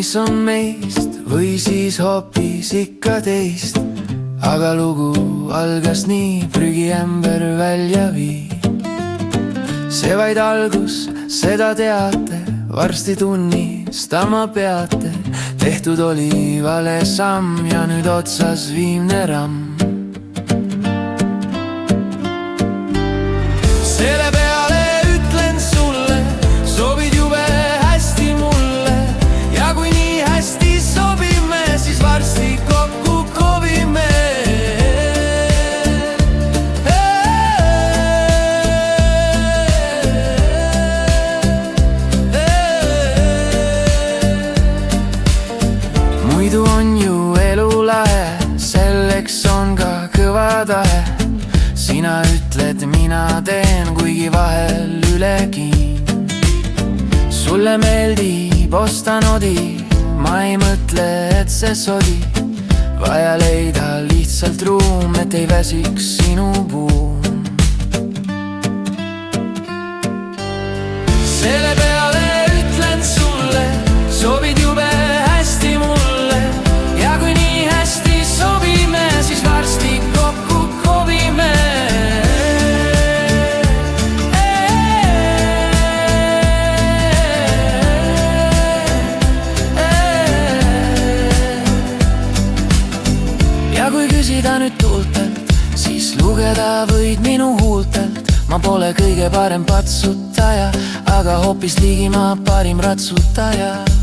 mis on meist või siis hoopis ikka teist. aga lugu algas nii, prügiämber välja vii. see vaid algus, seda teate, varsti tunnistama peate. tehtud oli vale samm ja nüüd otsas viimne ramm. selle peale ütlen sulle, sobid jube hästi mulle. ja kui nii hästi sobime, siis varsti kokku kobime. muidu on ju elu lahe, selleks on ka kõva tahe. sina ütled, mina teen, kuigi vahel ülegi. sulle meeldib osta nodi, ma ei mõtle, et see sobib. vaja leida lihtsalt ruum, et ei väsiks sinu buum. selle peale ütlen sulle, sobid jube hästi mulle. ja kui nii hästi sobime, siis varsti kokku kobime. ja kui küsida nüüd tuultelt, siis lugeda võid minu huultelt. ma pole kõige parem patsutaja, aga hoopis ligimaa parim ratsutaja.